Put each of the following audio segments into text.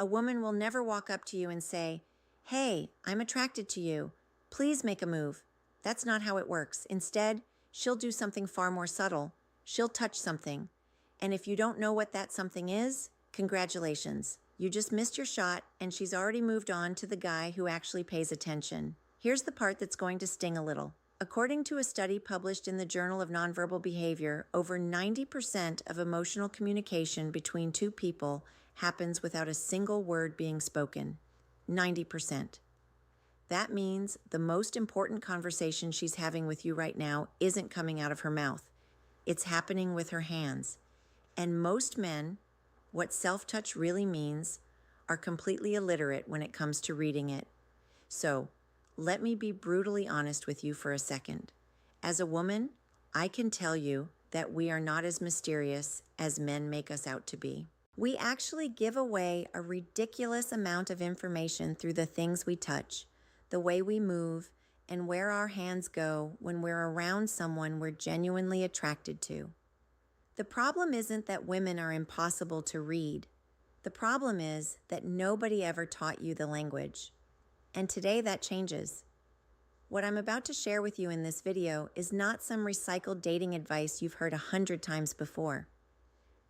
A woman will never walk up to you and say, "Hey, I'm attracted to you. Please make a move." That's not how it works. Instead, she'll do something far more subtle. She'll touch something. And if you don't know what that something is, congratulations. You just missed your shot, and she's already moved on to the guy who actually pays attention. Here's the part that's going to sting a little. According to a study published in the Journal of Nonverbal Behavior, over 90% of emotional communication between two people happens without a single word being spoken. 90%. That means the most important conversation she's having with you right now isn't coming out of her mouth. It's happening with her hands. And most men, what self-touch really means, are completely illiterate when it comes to reading it. So, let me be brutally honest with you for a second. As a woman, I can tell you that we are not as mysterious as men make us out to be. We actually give away a ridiculous amount of information through the things we touch, the way we move, and where our hands go when we're around someone we're genuinely attracted to. The problem isn't that women are impossible to read. The problem is that nobody ever taught you the language. And today that changes. What I'm about to share with you in this video is not some recycled dating advice you've heard 100 times before.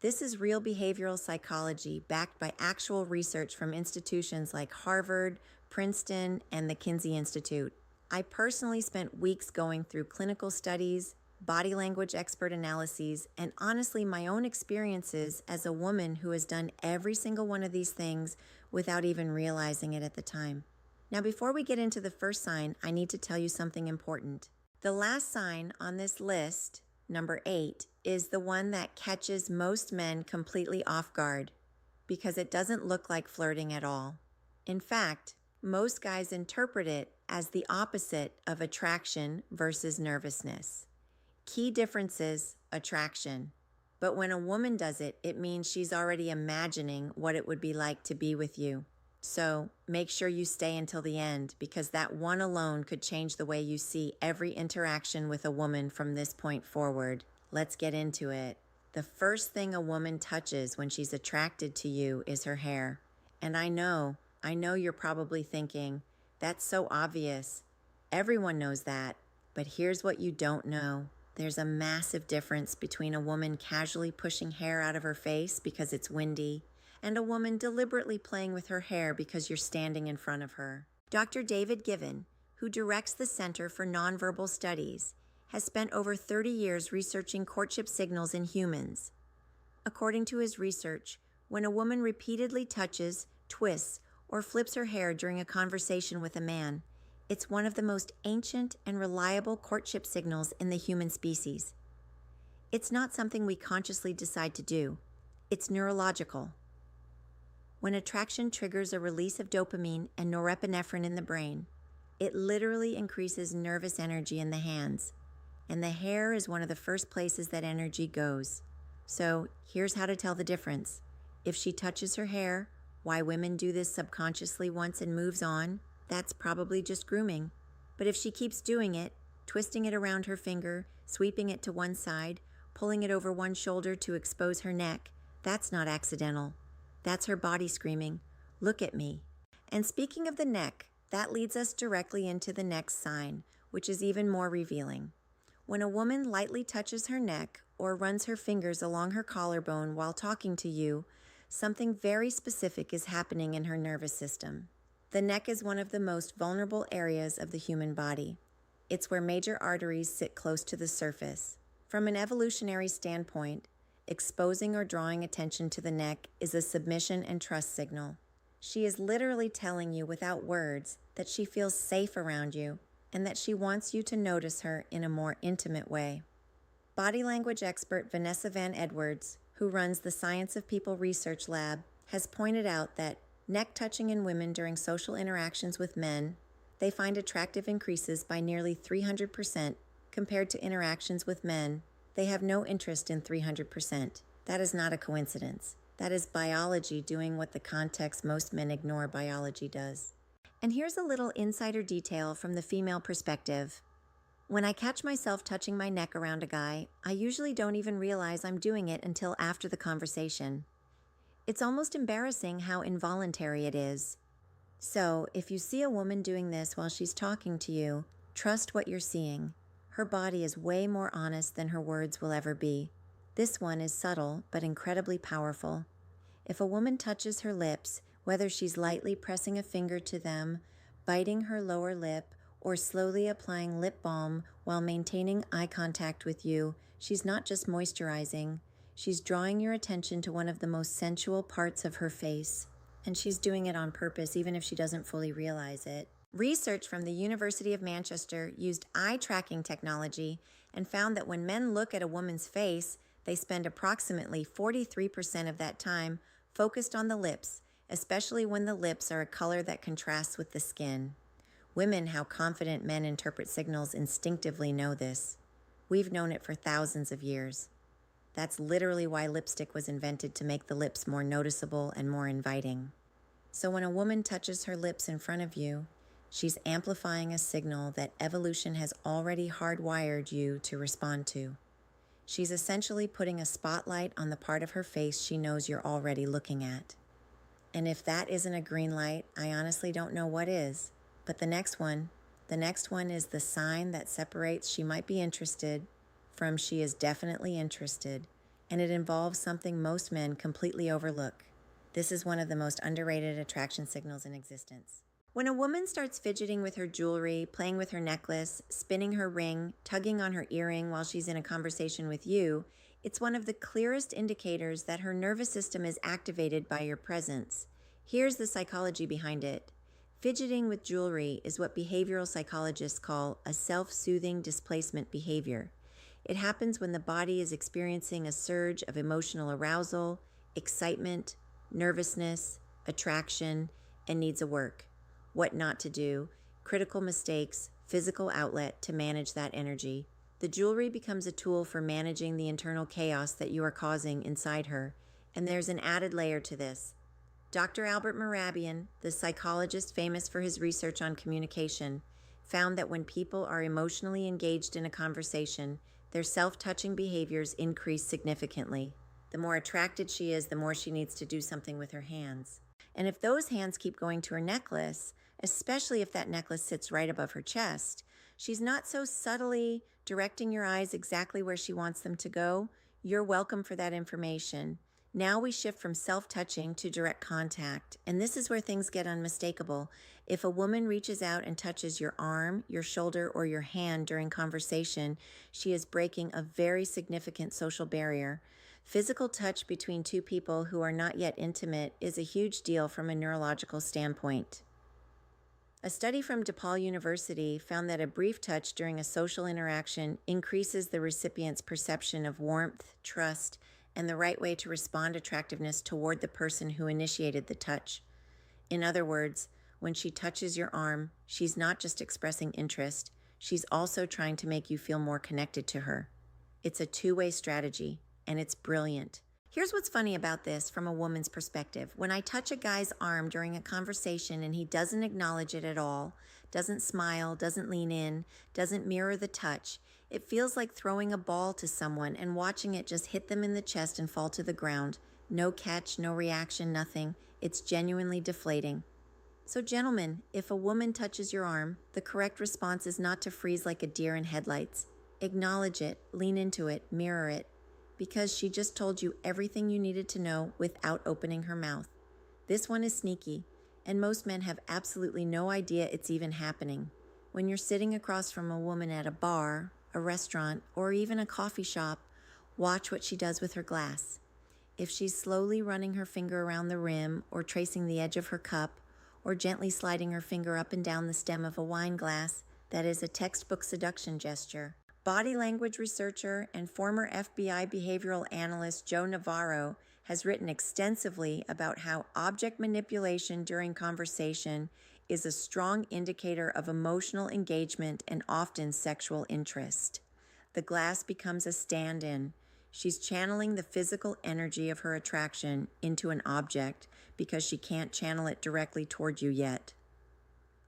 This is real behavioral psychology backed by actual research from institutions like Harvard, Princeton, and the Kinsey Institute. I personally spent weeks going through clinical studies, body language expert analyses, and honestly my own experiences as a woman who has done every single one of these things without even realizing it at the time. Now, before we get into the first sign, I need to tell you something important. The last sign on this list, number 8, is the one that catches most men completely off guard because it doesn't look like flirting at all. In fact, most guys interpret it as the opposite of attraction versus nervousness. Key differences: attraction. But when a woman does it, it means she's already imagining what it would be like to be with you. So make sure you stay until the end because that one alone could change the way you see every interaction with a woman from this point forward. Let's get into it. The first thing a woman touches when she's attracted to you is her hair. And I know you're probably thinking, that's so obvious. Everyone knows that. But here's what you don't know. There's a massive difference between a woman casually pushing hair out of her face because it's windy and a woman deliberately playing with her hair because you're standing in front of her. Dr. David Given, who directs the Center for Nonverbal Studies, has spent over 30 years researching courtship signals in humans. According to his research, when a woman repeatedly touches, twists, or flips her hair during a conversation with a man, it's one of the most ancient and reliable courtship signals in the human species. It's not something we consciously decide to do. It's neurological. When attraction triggers a release of dopamine and norepinephrine in the brain, it literally increases nervous energy in the hands, and the hair is one of the first places that energy goes. So here's how to tell the difference. If she touches her hair, why women do this subconsciously once and moves on, that's probably just grooming. But if she keeps doing it, twisting it around her finger, sweeping it to one side, pulling it over one shoulder to expose her neck, that's not accidental. That's her body screaming, "Look at me." And speaking of the neck, that leads us directly into the next sign, which is even more revealing. When a woman lightly touches her neck or runs her fingers along her collarbone while talking to you, something very specific is happening in her nervous system. The neck is one of the most vulnerable areas of the human body. It's where major arteries sit close to the surface. From an evolutionary standpoint, exposing or drawing attention to the neck is a submission and trust signal. She is literally telling you without words that she feels safe around you and that she wants you to notice her in a more intimate way. Body language expert Vanessa Van Edwards, who runs the Science of People Research Lab, has pointed out that neck touching in women during social interactions with men, they find attractive increases by nearly 300% compared to interactions with men. They have no interest in 300%. That is not a coincidence. That is biology doing what the context most men ignore biology does. And here's a little insider detail from the female perspective. When I catch myself touching my neck around a guy, I usually don't even realize I'm doing it until after the conversation. It's almost embarrassing how involuntary it is. So, if you see a woman doing this while she's talking to you, trust what you're seeing. Her body is way more honest than her words will ever be. This one is subtle but incredibly powerful. If a woman touches her lips, whether she's lightly pressing a finger to them, biting her lower lip, or slowly applying lip balm while maintaining eye contact with you, she's not just moisturizing. She's drawing your attention to one of the most sensual parts of her face. And she's doing it on purpose, even if she doesn't fully realize it. Research from the University of Manchester used eye tracking technology and found that when men look at a woman's face, they spend approximately 43% of that time focused on the lips, especially when the lips are a color that contrasts with the skin. Women, how confident men interpret signals, instinctively know this. We've known it for thousands of years. That's literally why lipstick was invented, to make the lips more noticeable and more inviting. So when a woman touches her lips in front of you, she's amplifying a signal that evolution has already hardwired you to respond to. She's essentially putting a spotlight on the part of her face she knows you're already looking at. And if that isn't a green light, I honestly don't know what is. But the next one is the sign that separates she might be interested from she is definitely interested, and it involves something most men completely overlook. This is one of the most underrated attraction signals in existence. When a woman starts fidgeting with her jewelry, playing with her necklace, spinning her ring, tugging on her earring while she's in a conversation with you, it's one of the clearest indicators that her nervous system is activated by your presence. Here's the psychology behind it. Fidgeting with jewelry is what behavioral psychologists call a self-soothing displacement behavior. It happens when the body is experiencing a surge of emotional arousal, excitement, nervousness, attraction, and needs a work. What not to do, critical mistakes, physical outlet to manage that energy. The jewelry becomes a tool for managing the internal chaos that you are causing inside her. And there's an added layer to this. Dr. Albert Mehrabian, the psychologist famous for his research on communication, found that when people are emotionally engaged in a conversation, their self-touching behaviors increase significantly. The more attracted she is, the more she needs to do something with her hands. And if those hands keep going to her necklace, especially if that necklace sits right above her chest, she's not so subtly directing your eyes exactly where she wants them to go. You're welcome for that information. Now we shift from self-touching to direct contact, and this is where things get unmistakable. If a woman reaches out and touches your arm, your shoulder, or your hand during conversation, she is breaking a very significant social barrier. Physical touch between two people who are not yet intimate is a huge deal from a neurological standpoint. A study from DePaul University found that a brief touch during a social interaction increases the recipient's perception of warmth, trust, and the right way to respond attractiveness toward the person who initiated the touch. In other words, when she touches your arm, she's not just expressing interest, she's also trying to make you feel more connected to her. It's a two-way strategy, and it's brilliant. Here's what's funny about this from a woman's perspective. When I touch a guy's arm during a conversation and he doesn't acknowledge it at all, doesn't smile, doesn't lean in, doesn't mirror the touch, it feels like throwing a ball to someone and watching it just hit them in the chest and fall to the ground. No catch, no reaction, nothing. It's genuinely deflating. So gentlemen, if a woman touches your arm, the correct response is not to freeze like a deer in headlights. Acknowledge it, lean into it, mirror it, because she just told you everything you needed to know without opening her mouth. This one is sneaky, and most men have absolutely no idea it's even happening. When you're sitting across from a woman at a bar, a restaurant, or even a coffee shop, watch what she does with her glass. If she's slowly running her finger around the rim, or tracing the edge of her cup, or gently sliding her finger up and down the stem of a wine glass, that is a textbook seduction gesture. Body language researcher and former FBI behavioral analyst Joe Navarro has written extensively about how object manipulation during conversation is a strong indicator of emotional engagement and often sexual interest. The glass becomes a stand-in. She's channeling the physical energy of her attraction into an object because she can't channel it directly toward you yet.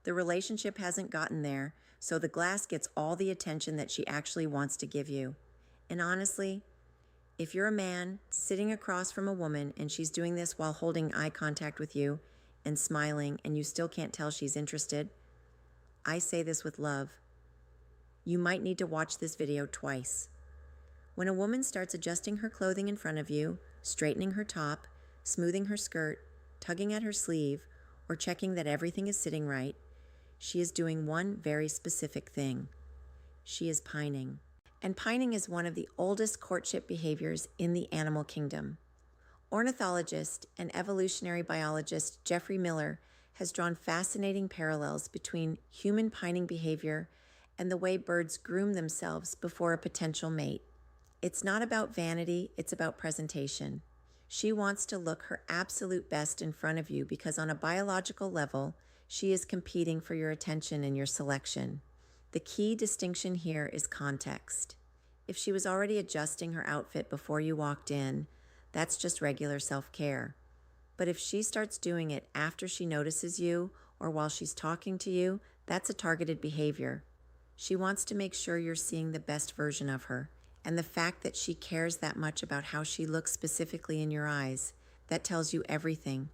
The relationship hasn't gotten there, so the glass gets all the attention that she actually wants to give you. And honestly, If you're a man sitting across from a woman and she's doing this while holding eye contact with you and smiling and you still can't tell she's interested, I say this with love. You might need to watch this video twice. When a woman starts adjusting her clothing in front of you, straightening her top, smoothing her skirt, tugging at her sleeve, or checking that everything is sitting right, she is doing one very specific thing. She is pining. And pining is one of the oldest courtship behaviors in the animal kingdom. Ornithologist and evolutionary biologist Jeffrey Miller has drawn fascinating parallels between human pining behavior and the way birds groom themselves before a potential mate. It's not about vanity, it's about presentation. She wants to look her absolute best in front of you because on a biological level, she is competing for your attention and your selection. The key distinction here is context. If she was already adjusting her outfit before you walked in, that's just regular self-care. But if she starts doing it after she notices you or while she's talking to you, that's a targeted behavior. She wants to make sure you're seeing the best version of her. And the fact that she cares that much about how she looks specifically in your eyes, that tells you everything.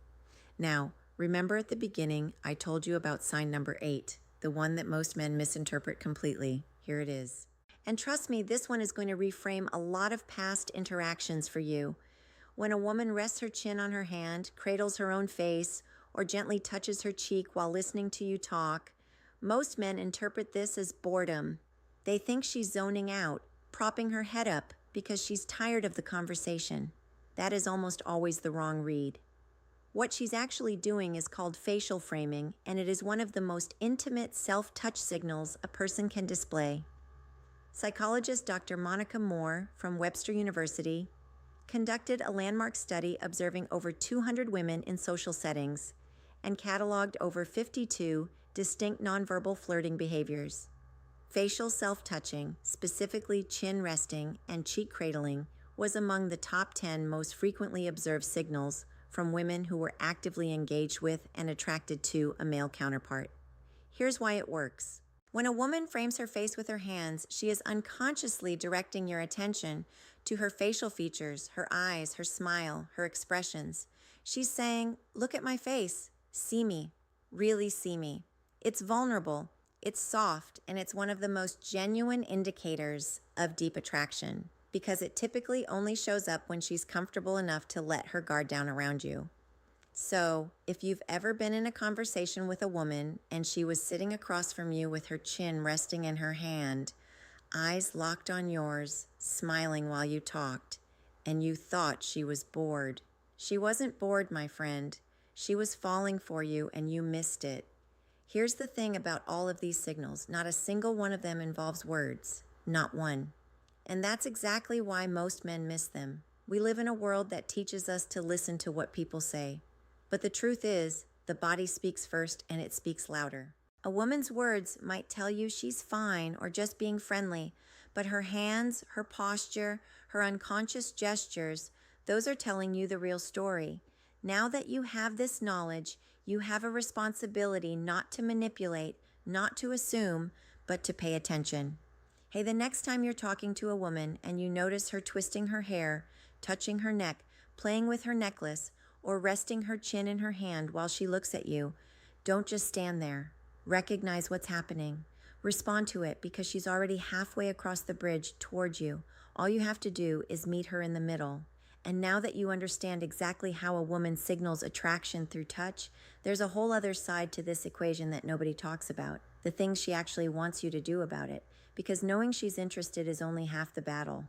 Now, remember at the beginning, I told you about sign number 8, the one that most men misinterpret completely. Here it is. And trust me, this one is going to reframe a lot of past interactions for you. When a woman rests her chin on her hand, cradles her own face, or gently touches her cheek while listening to you talk, most men interpret this as boredom. They think she's zoning out, propping her head up because she's tired of the conversation. That is almost always the wrong read. What she's actually doing is called facial framing, and it is one of the most intimate self-touch signals a person can display. Psychologist Dr. Monica Moore from Webster University conducted a landmark study observing over 200 women in social settings and cataloged over 52 distinct nonverbal flirting behaviors. Facial self-touching, specifically chin resting and cheek cradling, was among the top 10 most frequently observed signals from women who were actively engaged with and attracted to a male counterpart. Here's why it works. When a woman frames her face with her hands, she is unconsciously directing your attention to her facial features, her eyes, her smile, her expressions. She's saying, "Look at my face. See me. Really see me." It's vulnerable. It's soft, and it's one of the most genuine indicators of deep attraction because it typically only shows up when she's comfortable enough to let her guard down around you. So, if you've ever been in a conversation with a woman and she was sitting across from you with her chin resting in her hand, eyes locked on yours, smiling while you talked, and you thought she was bored. She wasn't bored, my friend. She was falling for you and you missed it. Here's the thing about all of these signals. Not a single one of them involves words. Not one. And that's exactly why most men miss them. We live in a world that teaches us to listen to what people say. But the truth is, the body speaks first and it speaks louder. A woman's words might tell you she's fine or just being friendly, but her hands, her posture, her unconscious gestures, those are telling you the real story. Now that you have this knowledge, you have a responsibility not to manipulate, not to assume, but to pay attention. Hey, the next time you're talking to a woman and you notice her twisting her hair, touching her neck, playing with her necklace, or resting her chin in her hand while she looks at you, don't just stand there. Recognize what's happening. Respond to it because she's already halfway across the bridge toward you. All you have to do is meet her in the middle. And now that you understand exactly how a woman signals attraction through touch, there's a whole other side to this equation that nobody talks about, the things she actually wants you to do about it, because knowing she's interested is only half the battle.